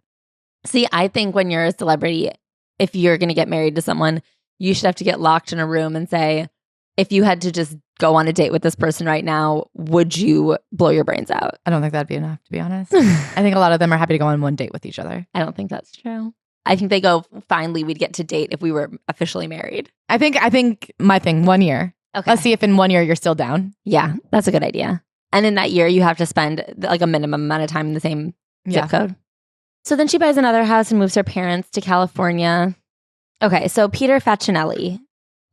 See, I think when you're a celebrity, if you're going to get married to someone, you should have to get locked in a room and say, if you had to just go on a date with this person right now, would you blow your brains out? I don't think that'd be enough, to be honest. I think a lot of them are happy to go on one date with each other. I don't think that's true. I think they go, finally, we'd get to date if we were officially married. I think my thing, 1 year. Okay. Let's see if in 1 year you're still down. Yeah, that's a good idea. And in that year, you have to spend like a minimum amount of time in the same zip code. So then she buys another house and moves her parents to California. Okay, so Peter Facinelli,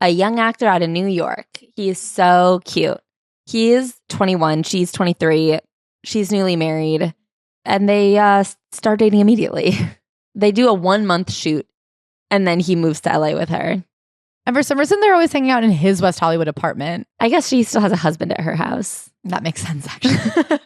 a young actor out of New York. He is so cute. He is 21. She's 23. She's newly married. And they start dating immediately. They do a 1-month shoot. And then he moves to LA with her. And for some reason, they're always hanging out in his West Hollywood apartment. I guess she still has a husband at her house. That makes sense, actually.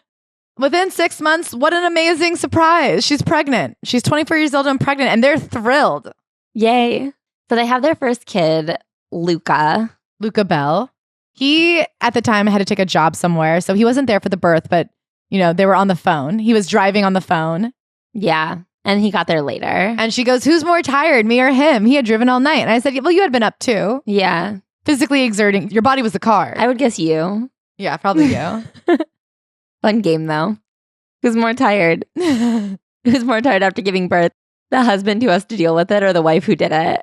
Within 6 months, what an amazing surprise. She's pregnant. She's 24 years old and pregnant. And they're thrilled. Yay. So they have their first kid, Luca Bell. He, at the time, had to take a job somewhere. So he wasn't there for the birth, but, they were on the phone. He was driving on the phone. Yeah. And he got there later. And she goes, who's more tired, me or him? He had driven all night. And I said, well, you had been up too. Yeah. Physically exerting. Your body was the car. I would guess you. Yeah, probably you. Fun game, though. Who's more tired? Who's more tired after giving birth? The husband who has to deal with it or the wife who did it?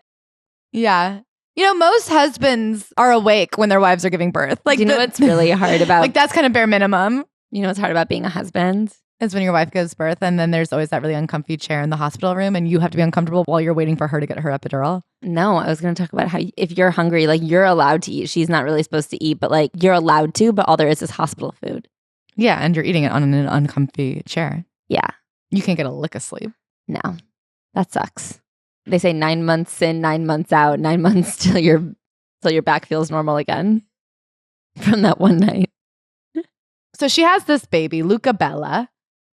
Yeah. Most husbands are awake when their wives are giving birth. Like, do you know what's really hard about? Like, that's kind of bare minimum. You know what's hard about being a husband? Is when your wife gives birth and then there's always that really uncomfy chair in the hospital room and you have to be uncomfortable while you're waiting for her to get her epidural. No, I was going to talk about how if you're hungry, like you're allowed to eat. She's not really supposed to eat, but like you're allowed to, but all there is hospital food. Yeah, and you're eating it on an uncomfy chair. Yeah. You can't get a lick of sleep. No, that sucks. They say 9 months in, 9 months out, 9 months till your back feels normal again from that one night. So she has this baby, Luca Bella.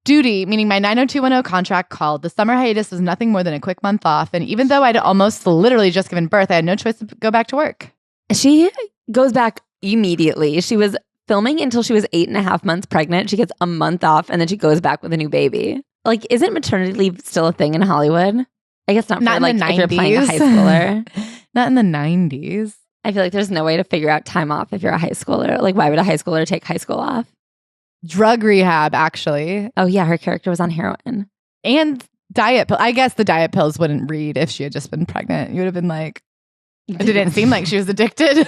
Duty, meaning my 90210 contract called. The summer hiatus was nothing more than a quick month off. And even though I'd almost literally just given birth, I had no choice to go back to work. She goes back immediately. She was filming until she was 8.5 months pregnant. She gets a month off and then she goes back with a new baby. Like, isn't maternity leave still a thing in Hollywood? I guess not for like if you're playing a high schooler. Not in the 90s. I feel like there's no way to figure out time off if you're a high schooler. Like, why would a high schooler take high school off? Drug rehab, actually. Oh, yeah. Her character was on heroin. And diet pill. I guess the diet pills wouldn't read if she had just been pregnant. You would have been like, it didn't seem like she was addicted.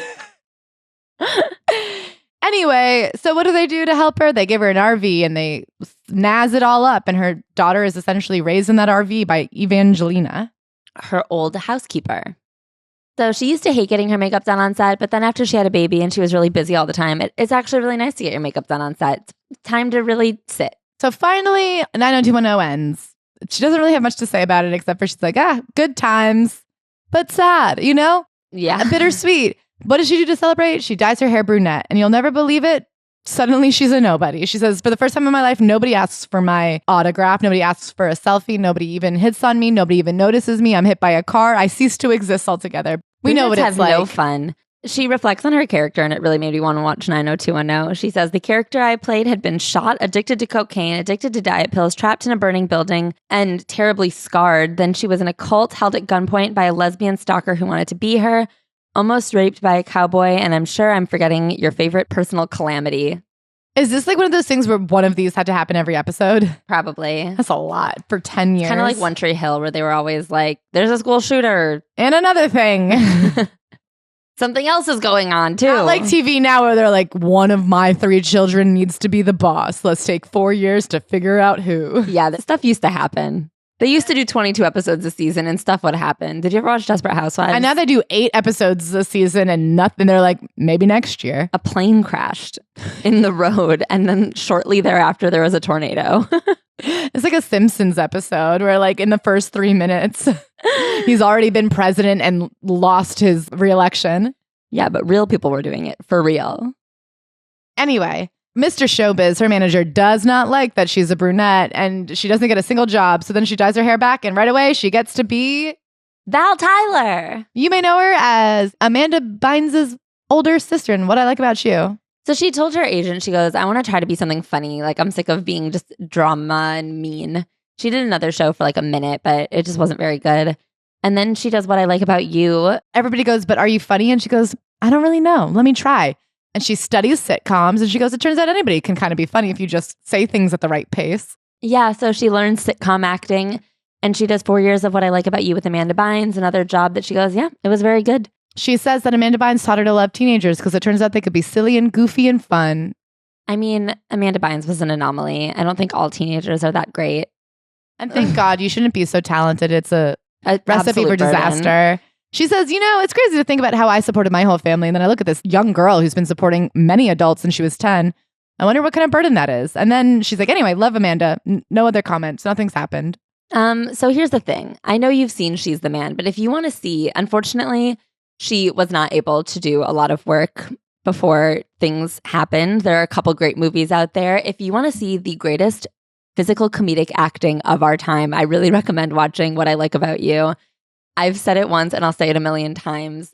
Anyway, so what do they do to help her? They give her an RV and they snazz it all up. And her daughter is essentially raised in that RV by Evangelina, her old housekeeper. So she used to hate getting her makeup done on set, but then after she had a baby and she was really busy all the time, it's actually really nice to get your makeup done on set. It's time to really sit. So finally, 90210 ends. She doesn't really have much to say about it except for she's like, good times, but sad, Yeah. Bittersweet. What does she do to celebrate? She dyes her hair brunette, and you'll never believe it. Suddenly she's a nobody. She says, for the first time in my life, nobody asks for my autograph. Nobody asks for a selfie. Nobody even hits on me. Nobody even notices me. I'm hit by a car. I cease to exist altogether. We know what it's like. No fun. She reflects on her character, and it really made me want to watch 90210. She says, the character I played had been shot, addicted to cocaine, addicted to diet pills, trapped in a burning building, and terribly scarred. Then she was in a cult, held at gunpoint by a lesbian stalker who wanted to be her, almost raped by a cowboy, and I'm sure I'm forgetting your favorite personal calamity. Is this like one of those things where one of these had to happen every episode? Probably. That's a lot for 10 years. Kind of like One Tree Hill, where they were always like, there's a school shooter. And another thing. Something else is going on, too. Not like TV now where they're like, one of my 3 children needs to be the boss. Let's take 4 years to figure out who. Yeah, that stuff used to happen. They used to do 22 episodes a season and stuff would happen. Did you ever watch Desperate Housewives? And now they do 8 episodes a season and nothing. They're like, maybe next year. A plane crashed in the road and then shortly thereafter there was a tornado. It's like a Simpsons episode where like in the first 3 minutes, he's already been president and lost his reelection. Yeah, but real people were doing it for real. Anyway, Mr. Showbiz, her manager, does not like that she's a brunette and she doesn't get a single job. So then she dyes her hair back and right away she gets to be Val Tyler. You may know her as Amanda Bynes' older sister in What I Like About You. So she told her agent, she goes, I want to try to be something funny. Like, I'm sick of being just drama and mean. She did another show for like a minute, but it just wasn't very good. And then she does What I Like About You. Everybody goes, but are you funny? And she goes, I don't really know. Let me try. And she studies sitcoms and she goes, it turns out anybody can kind of be funny if you just say things at the right pace. Yeah, so she learns sitcom acting and she does 4 years of What I Like About You with Amanda Bynes, another job that she goes, yeah, it was very good. She says that Amanda Bynes taught her to love teenagers because it turns out they could be silly and goofy and fun. I mean, Amanda Bynes was an anomaly. I don't think all teenagers are that great. And thank God you shouldn't be so talented. It's a recipe for disaster. Burden. She says, you know, it's crazy to think about how I supported my whole family. And then I look at this young girl who's been supporting many adults since she was 10. I wonder what kind of burden that is. And then she's like, anyway, love Amanda. No other comments. Nothing's happened. So here's the thing. I know you've seen She's the Man, but if you want to see, unfortunately, she was not able to do a lot of work before things happened. There are a couple great movies out there. If you want to see the greatest physical comedic acting of our time, I really recommend watching What I Like About You. I've said it once and I'll say it a million times.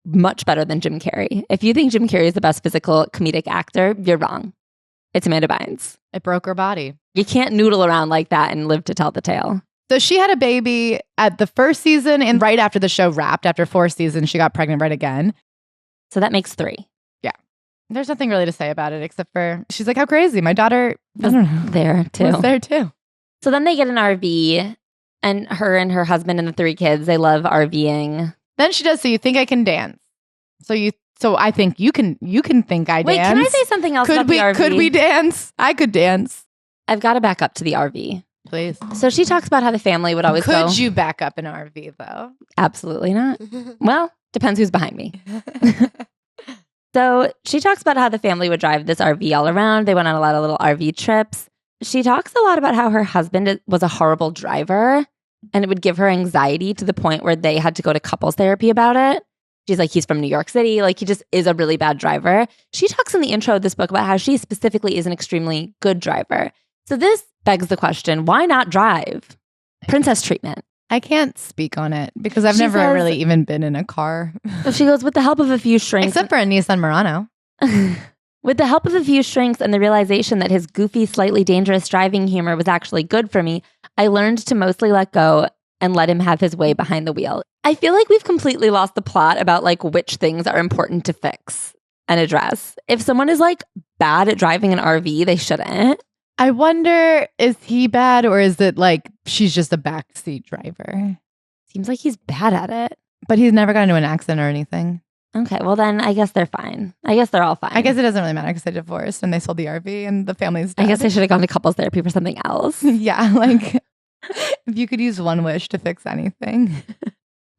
Much better than Jim Carrey. If you think Jim Carrey is the best physical comedic actor, you're wrong. It's Amanda Bynes. It broke her body. You can't noodle around like that and live to tell the tale. So she had a baby at the first season and right after the show wrapped, after 4 seasons, she got pregnant right again. So that makes 3. Yeah. There's nothing really to say about it except for she's like, how crazy. My daughter was there too. So then they get an RV and her husband and the 3 kids, they love RVing. Then she does, so you think I can dance. So I think you can think I dance. Wait, can I say something else about the RV? Could we dance? I could dance. I've got to back up to the RV. Please. So she talks about how the family would always go. Could you back up an RV though? Absolutely not. Well, depends who's behind me. So she talks about how the family would drive this RV all around. They went on a lot of little RV trips. She talks a lot about how her husband was a horrible driver and it would give her anxiety to the point where they had to go to couples therapy about it. She's like, he's from New York City. Like, he just is a really bad driver. She talks in the intro of this book about how she specifically is an extremely good driver. So this begs the question, why not drive? Princess treatment. I can't speak on it because I've never really even been in a car. She goes, with the help of a few shrinks. Except for a Nissan Murano. With the help of a few shrinks and the realization that his goofy, slightly dangerous driving humor was actually good for me, I learned to mostly let go and let him have his way behind the wheel. I feel like we've completely lost the plot about like which things are important to fix and address. If someone is like bad at driving an RV, they shouldn't. I wonder, is he bad or is it like she's just a backseat driver? Seems like he's bad at it. But he's never got into an accident or anything. Okay, well then I guess they're fine. I guess they're all fine. I guess it doesn't really matter because they divorced and they sold the RV and the family's dead. I guess they should have gone to couples therapy for something else. Yeah, like if you could use one wish to fix anything.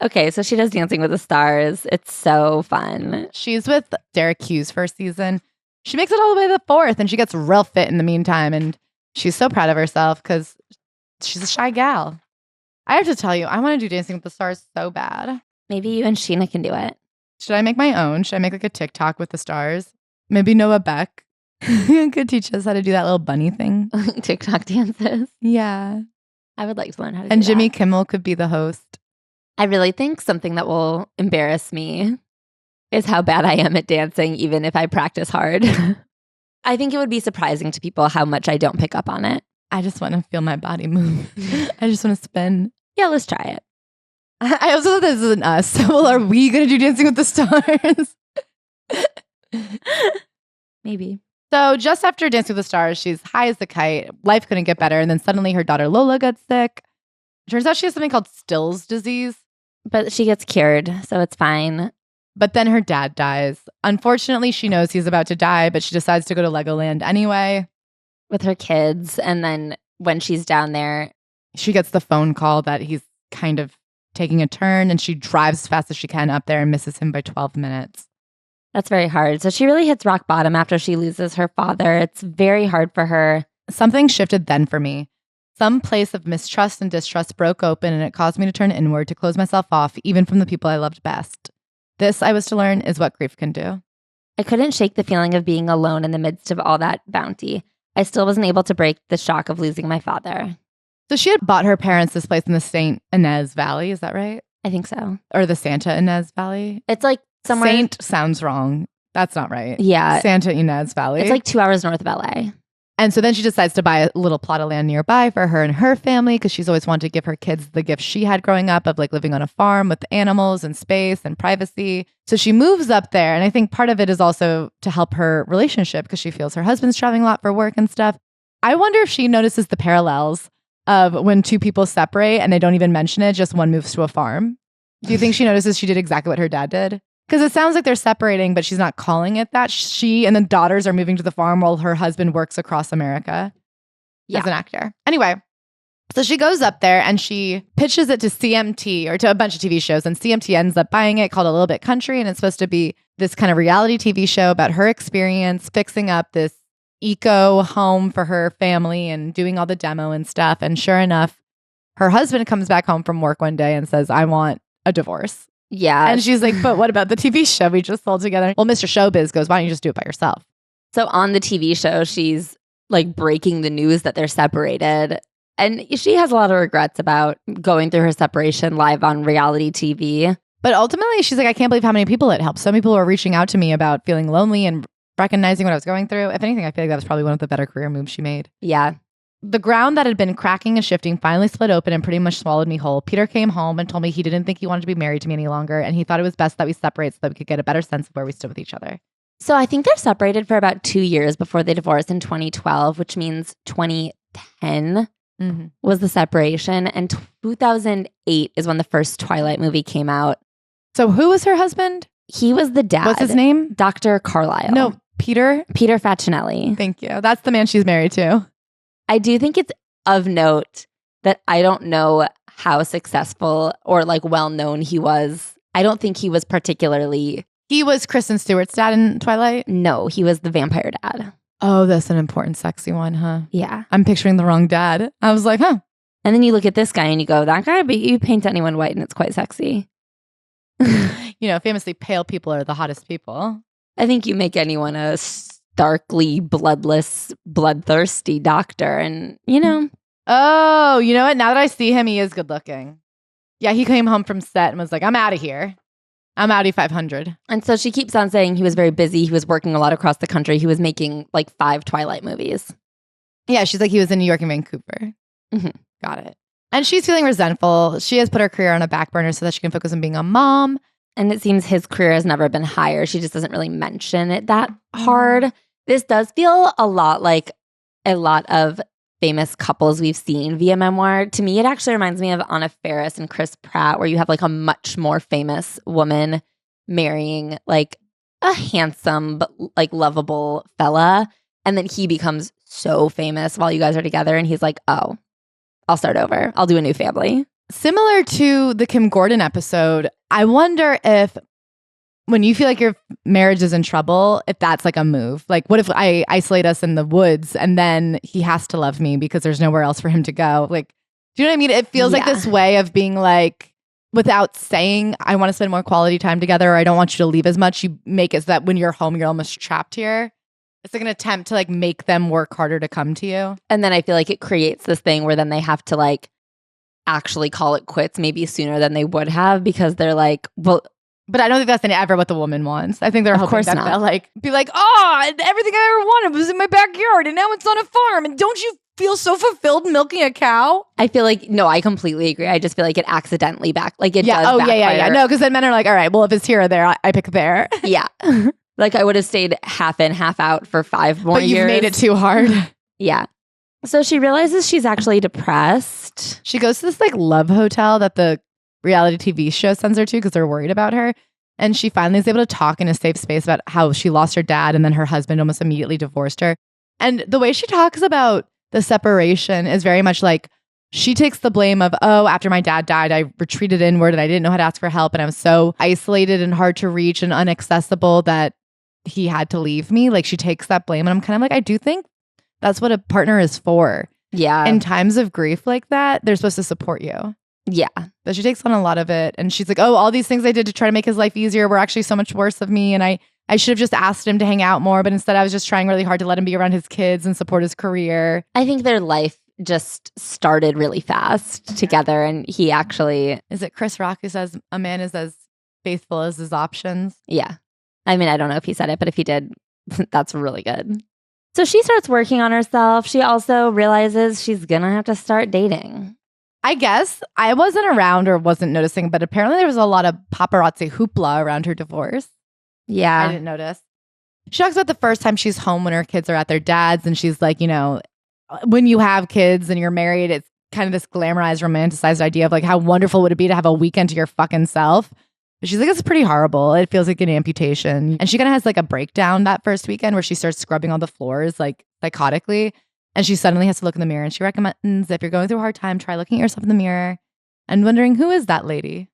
Okay, so she does Dancing with the Stars. It's so fun. She's with Derek Hughes' first season. She makes it all the way to the 4th and she gets real fit in the meantime. And she's so proud of herself because she's a shy gal. I have to tell you, I want to do Dancing with the Stars so bad. Maybe you and Sheena can do it. Should I make my own? Should I make like a TikTok with the stars? Maybe Noah Beck could teach us how to do that little bunny thing. TikTok dances. Yeah. I would like to learn how to do that. And Jimmy Kimmel could be the host. I really think something that will embarrass me is how bad I am at dancing, even if I practice hard. I think it would be surprising to people how much I don't pick up on it. I just want to feel my body move. I just want to spin. Yeah, let's try it. I also thought this isn't us. Well, are we going to do Dancing with the Stars? Maybe. So just after Dancing with the Stars, she's high as a kite. Life couldn't get better. And then suddenly her daughter Lola gets sick. Turns out she has something called Still's disease. But she gets cured, so it's fine. But then her dad dies. Unfortunately, she knows he's about to die, but she decides to go to Legoland anyway. With her kids. And then when she's down there, she gets the phone call that he's kind of taking a turn, and she drives as fast as she can up there and misses him by 12 minutes. That's very hard. So she really hits rock bottom after she loses her father. It's very hard for her. Something shifted then for me. Some place of mistrust and distrust broke open, and it caused me to turn inward, to close myself off, even from the people I loved best. This, I was to learn, is what grief can do. I couldn't shake the feeling of being alone in the midst of all that bounty. I still wasn't able to break the shock of losing my father. So she had bought her parents this place in the St. Inez Valley, is that right? I think so. Or the Santa Inez Valley? It's like somewhere... Saint sounds wrong. That's not right. Yeah. Santa Inez Valley. It's like 2 hours north of LA. And so then she decides to buy a little plot of land nearby for her and her family, because she's always wanted to give her kids the gifts she had growing up of like living on a farm with animals and space and privacy. So she moves up there. And I think part of it is also to help her relationship, because she feels her husband's traveling a lot for work and stuff. I wonder if she notices the parallels of when two people separate and they don't even mention it, just one moves to a farm. Do you think she notices she did exactly what her dad did? Because it sounds like they're separating, but she's not calling it that. She and the daughters are moving to the farm while her husband works across America as an actor. Anyway, so she goes up there and she pitches it to CMT, or to a bunch of TV shows. And CMT ends up buying it, called A Little Bit Country. And it's supposed to be this kind of reality TV show about her experience fixing up this eco home for her family and doing all the demo and stuff. And sure enough, her husband comes back home from work one day and says, I want a divorce. Yeah. And she's like, but what about the TV show we just sold together? Well, Mr. Showbiz goes, why don't you just do it by yourself? So on the TV show, she's like breaking the news that they're separated. And she has a lot of regrets about going through her separation live on reality TV. But ultimately, she's like, I can't believe how many people it helped. Some people were reaching out to me about feeling lonely and recognizing what I was going through. If anything, I feel like that was probably one of the better career moves she made. Yeah. The ground that had been cracking and shifting finally split open and pretty much swallowed me whole. Peter came home and told me he didn't think he wanted to be married to me any longer, and he thought it was best that we separate so that we could get a better sense of where we stood with each other. So I think they're separated for about 2 years before they divorced in 2012, which means 2010 was the separation. And 2008 is when the first Twilight movie came out. So who was her husband? He was the dad. What's his name? Dr. Carlisle. No, Peter? Peter Facinelli. Thank you. That's the man she's married to. I do think it's of note that I don't know how successful or like well-known he was. I don't think he was particularly... He was Kristen Stewart's dad in Twilight? No, he was the vampire dad. Oh, that's an important, sexy one, huh? Yeah. I'm picturing the wrong dad. I was like, huh. And then you look at this guy and you go, that guy, but you paint anyone white and it's quite sexy. You know, famously pale people are the hottest people. I think you make anyone a starkly bloodless, bloodthirsty doctor. And, you know. Oh, you know what? Now that I see him, he is good looking. Yeah, he came home from set and was like, I'm out of here. I'm Audi 500. And so she keeps on saying he was very busy. He was working a lot across the country. He was making like 5 Twilight movies. Yeah, she's like, he was in New York and Vancouver. Got it. And she's feeling resentful. She has put her career on a back burner so that she can focus on being a mom. And it seems his career has never been higher. She just doesn't really mention it that hard. This does feel a lot like a lot of famous couples we've seen via Memoir. To me, it actually reminds me of Anna Faris and Chris Pratt, where you have like a much more famous woman marrying like a handsome but like lovable fella. And then he becomes so famous while you guys are together. And he's like, oh, I'll start over. I'll do a new family. Similar to the Kim Gordon episode, I wonder if when you feel like your marriage is in trouble, if that's like a move. Like, what if I isolate us in the woods and then he has to love me because there's nowhere else for him to go? Like, do you know what I mean? It feels like this way of being like, without saying, I want to spend more quality time together, or I don't want you to leave as much. You make it so that when you're home, you're almost trapped here. It's like an attempt to like make them work harder to come to you. And then I feel like it creates this thing where then they have to like actually call it quits maybe sooner than they would have, because they're like, well, but I don't think that's ever what the woman wants. I think they're hoping that not. they'll like be like, oh, everything I ever wanted was in my backyard and now it's on a farm. And don't you feel so fulfilled milking a cow? I feel like, no, I completely agree. I just feel like it accidentally does backfire. Yeah. No, because then men are like, all right, well, if it's here or there, I pick there. Yeah. Like I would have stayed half in, half out for 5 more years. But you've made it too hard. Yeah. So she realizes she's actually depressed. She goes to this like love hotel that the reality TV show sends her to because they're worried about her. And she finally is able to talk in a safe space about how she lost her dad and then her husband almost immediately divorced her. And the way she talks about the separation is very much like She takes the blame of, oh, after my dad died, I retreated inward and I didn't know how to ask for help. And I was so isolated and hard to reach and inaccessible that he had to leave me. Like she takes that blame. And I'm kind of like, I do think that's what a partner is for. Yeah. In times of grief like that, they're supposed to support you. Yeah. But she takes on a lot of it. And she's like, oh, all these things I did to try to make his life easier were actually so much worse of me. And I should have just asked him to hang out more. But instead, I was just trying really hard to let him be around his kids and support his career. I think their life just started really fast together. And he actually... Is it Chris Rock who says a man is as faithful as his options? Yeah. I mean, I don't know if he said it, but if he did, that's really good. So she starts working on herself. She also realizes she's going to have to start dating. I guess I wasn't around or wasn't noticing, but apparently there was a lot of paparazzi hoopla around her divorce. Yeah. I didn't notice. She talks about the first time she's home when her kids are at their dad's, and she's like, you know, when you have kids and you're married, it's kind of this glamorized, romanticized idea of like how wonderful would it be to have a weekend to your fucking self. But she's like, it's pretty horrible. It feels like an amputation. And she kind of has like a breakdown that first weekend where she starts scrubbing all the floors like psychotically. And she suddenly has to look in the mirror. And she recommends if you're going through a hard time, try looking at yourself in the mirror and wondering, who is that lady?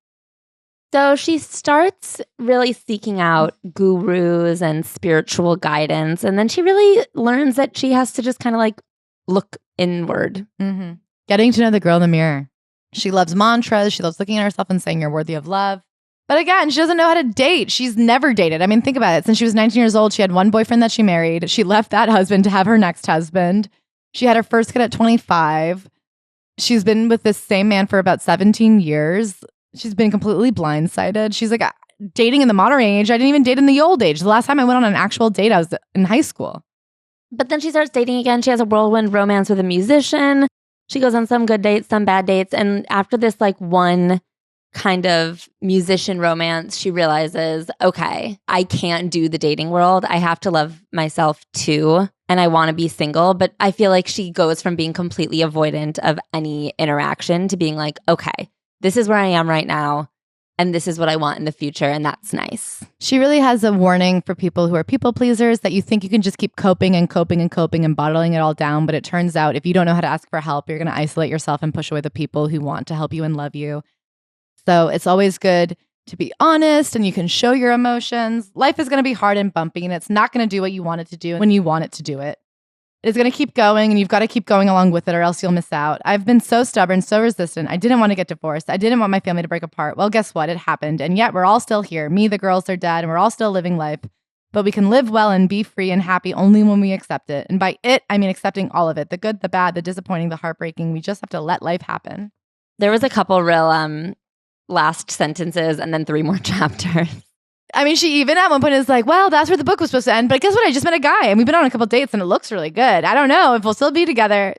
So she starts really seeking out gurus and spiritual guidance. And then she really learns that she has to just kind of like look inward. Mm-hmm. Getting to know the girl in the mirror. She loves mantras. She loves looking at herself and saying you're worthy of love. But again, she doesn't know how to date. She's never dated. I mean, think about it. Since she was 19 years old, she had one boyfriend that she married. She left that husband to have her next husband. She had her first kid at 25. She's been with this same man for about 17 years. She's been completely blindsided. She's like, dating in the modern age. I didn't even date in the old age. The last time I went on an actual date, I was in high school. But then she starts dating again. She has a whirlwind romance with a musician. She goes on some good dates, some bad dates. And after this like one kind of musician romance, she realizes, okay, I can't do the dating world. I have to love myself too. And I want to be single. But I feel like she goes from being completely avoidant of any interaction to being like, okay, this is where I am right now. And this is what I want in the future. And that's nice. She really has a warning for people who are people pleasers that you think you can just keep coping and coping and coping and bottling it all down. But it turns out if you don't know how to ask for help, you're going to isolate yourself and push away the people who want to help you and love you. So it's always good to be honest and you can show your emotions. Life is going to be hard and bumpy and it's not going to do what you want it to do when you want it to do it. It's going to keep going and you've got to keep going along with it or else you'll miss out. I've been so stubborn, so resistant. I didn't want to get divorced. I didn't want my family to break apart. Well, guess what? It happened. And yet we're all still here. Me, the girls, their dad, and we're all still living life. But we can live well and be free and happy only when we accept it. And by it, I mean accepting all of it. The good, the bad, the disappointing, the heartbreaking. We just have to let life happen. There was a couple real last sentences and then 3 more chapters. I mean, she even at one point is like, well, that's where the book was supposed to end. But guess what? I just met a guy and we've been on a couple dates and it looks really good. I don't know if we'll still be together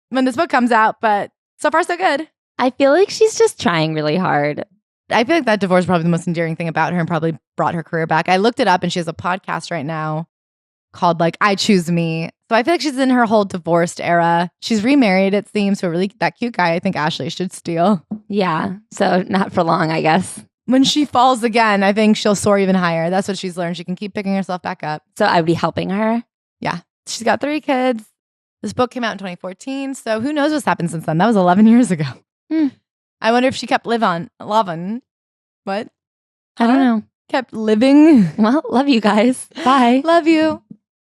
when this book comes out, but so far so good. I feel like she's just trying really hard. I feel like that divorce is probably the most endearing thing about her and probably brought her career back. I looked it up and she has a podcast right now called like I Choose Me. So I feel like she's in her whole divorced era. She's remarried, it seems, to a really that cute guy I think Ashley should steal. Yeah. So not for long, I guess. When she falls again, I think she'll soar even higher. That's what she's learned. She can keep picking herself back up. So I would be helping her? Yeah. She's got 3 kids. This book came out in 2014. So who knows what's happened since then? That was 11 years ago. I wonder if she kept loving. What? I don't know. Kept living. Well, love you guys. Bye. Love you.